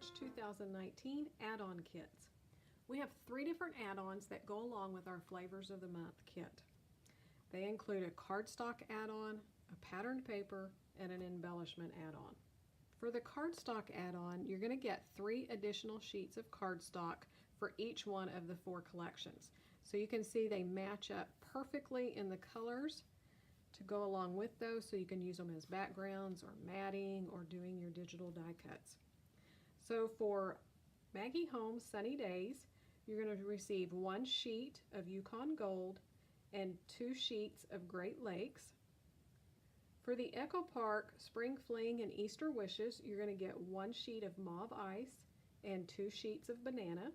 March 2019 add-on kits. We have 3 different add-ons that go along with our Flavors of the Month kit. They include a cardstock add-on, a patterned paper, and an embellishment add-on. For the cardstock add-on, you're going to get 3 additional sheets of cardstock for each one of the 4 collections. So you can see they match up perfectly in the colors to go along with those, so you can use them as backgrounds or matting or doing your digital die cuts. So for Maggie Holmes Sunny Days, you're going to receive 1 sheet of Yukon Gold and 2 sheets of Great Lakes. For the Echo Park Spring Fling and Easter Wishes, you're going to get 1 sheet of Mauve Ice and 2 sheets of Banana.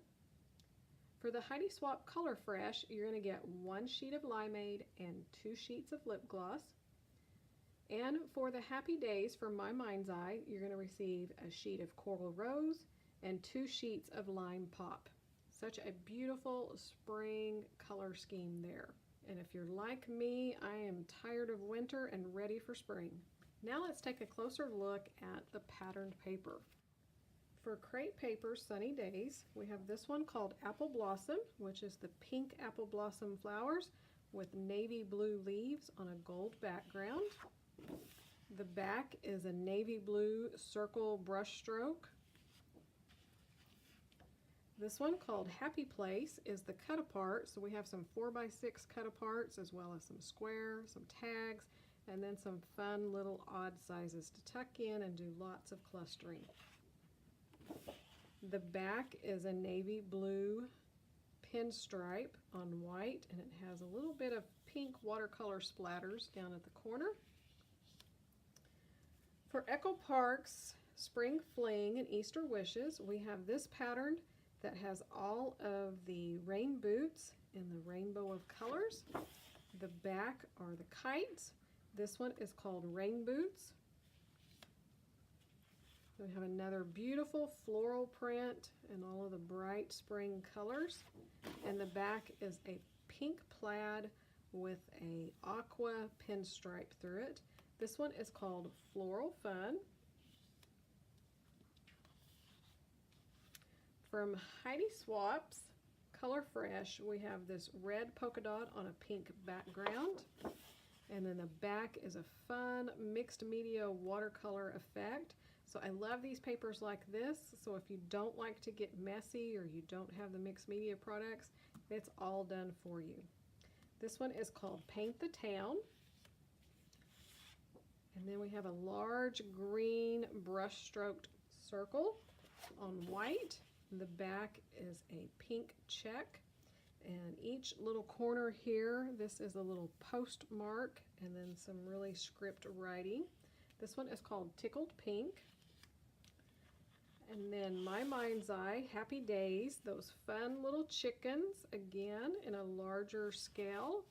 For the Heidi Swapp Color Fresh, you're going to get 1 sheet of Limeade and 2 sheets of lip gloss. And for the Happy Days from My Mind's Eye, you're going to receive a sheet of Coral Rose and 2 sheets of Lime Pop. Such a beautiful spring color scheme there. And if you're like me, I am tired of winter and ready for spring. Now let's take a closer look at the patterned paper. For Crate Paper Sunny Days, we have this one called Apple Blossom, which is the pink apple blossom flowers with navy blue leaves on a gold background. The back is a navy blue circle brush stroke. This one called Happy Place is the cut apart, so we have some 4x6 cut aparts as well as some square, some tags, and then some fun little odd sizes to tuck in and do lots of clustering. The back is a navy blue pinstripe on white, and it has a little bit of pink watercolor splatters down at the corner. For Echo Park's Spring Fling and Easter Wishes, we have this pattern that has all of the rain boots in the rainbow of colors. The back are the kites. This one is called Rain Boots. We have another beautiful floral print and all of the bright spring colors. And the back is a pink plaid with a aqua pinstripe through it. This one is called Floral Fun. From Heidi Swapp's Color Fresh, we have this red polka dot on a pink background. And then the back is a fun mixed media watercolor effect. So I love these papers like this. So if you don't like to get messy or you don't have the mixed media products, it's all done for you. This one is called Paint the Town. And then we have a large green brush stroked circle on white. The back is a pink check. And each little corner here, this is a little postmark and then some really script writing. This one is called Tickled Pink. And then My Mind's Eye, Happy Days, those fun little chickens, again in a larger scale.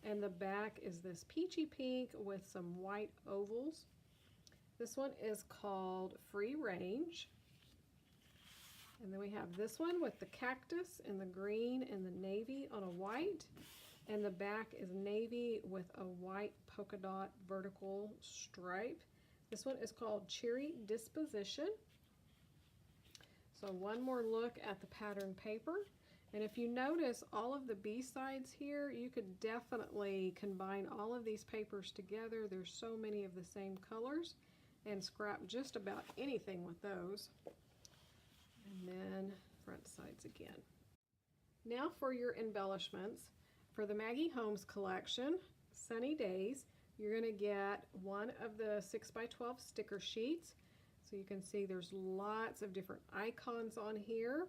And the back is this peachy pink with some white ovals. This one is called Free Range. And then we have this one with the cactus and the green and the navy on a white. And the back is navy with a white polka dot vertical stripe. This one is called Cheery Disposition. So one more look at the pattern paper. And if you notice all of the B-sides here, you could definitely combine all of these papers together. There's so many of the same colors, and scrap just about anything with those. And then front sides again. Now for your embellishments. For the Maggie Holmes collection, Sunny Days, you're going to get one of the 6x12 sticker sheets. So you can see there's lots of different icons on here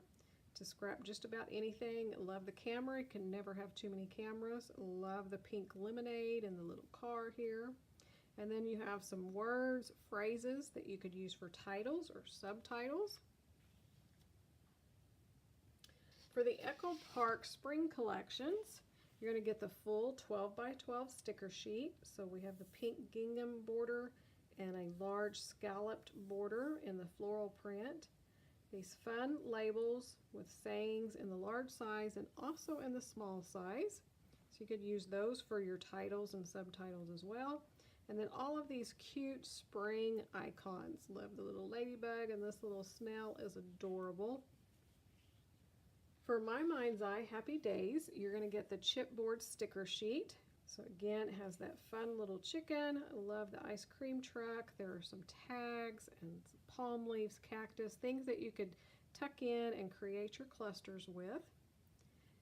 to scrap just about anything. Love the camera, you can never have too many cameras. Love the pink lemonade and the little car here. And then you have some words, phrases that you could use for titles or subtitles. For the Echo Park Spring Collections, you're going to get the full 12x12 sticker sheet. So we have the pink gingham border and a large scalloped border in the floral print. These fun labels with sayings in the large size and also in the small size. So you could use those for your titles and subtitles as well. And then all of these cute spring icons. Love the little ladybug, and this little snail is adorable. For My Mind's Eye Happy Days, you're going to get the chipboard sticker sheet. So again, it has that fun little chicken. I love the ice cream truck. There are some tags and some palm leaves, cactus, things that you could tuck in and create your clusters with.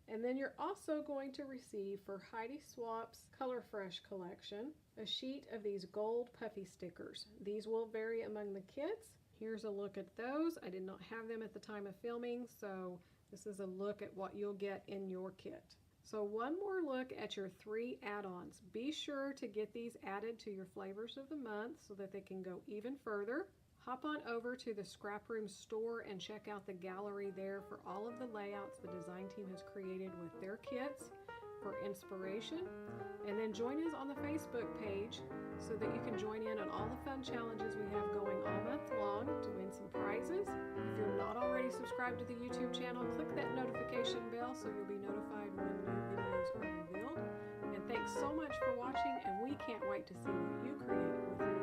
And then you're also going to receive for Heidi Swap's Color Fresh collection a sheet of these gold puffy stickers. These will vary among the kits. Here's a look at those. I did not have them at the time of filming, so this is a look at what you'll get in your kit. So one more look at your 3 add-ons. Be sure to get these added to your flavors of the month so that they can go even further. Hop on over to the ScrapRoom store and check out the gallery there for all of the layouts the design team has created with their kits for inspiration. And then join us on the Facebook page so that you can join in on all the fun challenges we have going all month long to win some prizes. If you're not already subscribed to the YouTube channel, click that notification bell so you'll be notified when new videos are revealed. And thanks so much for watching, and we can't wait to see what you create with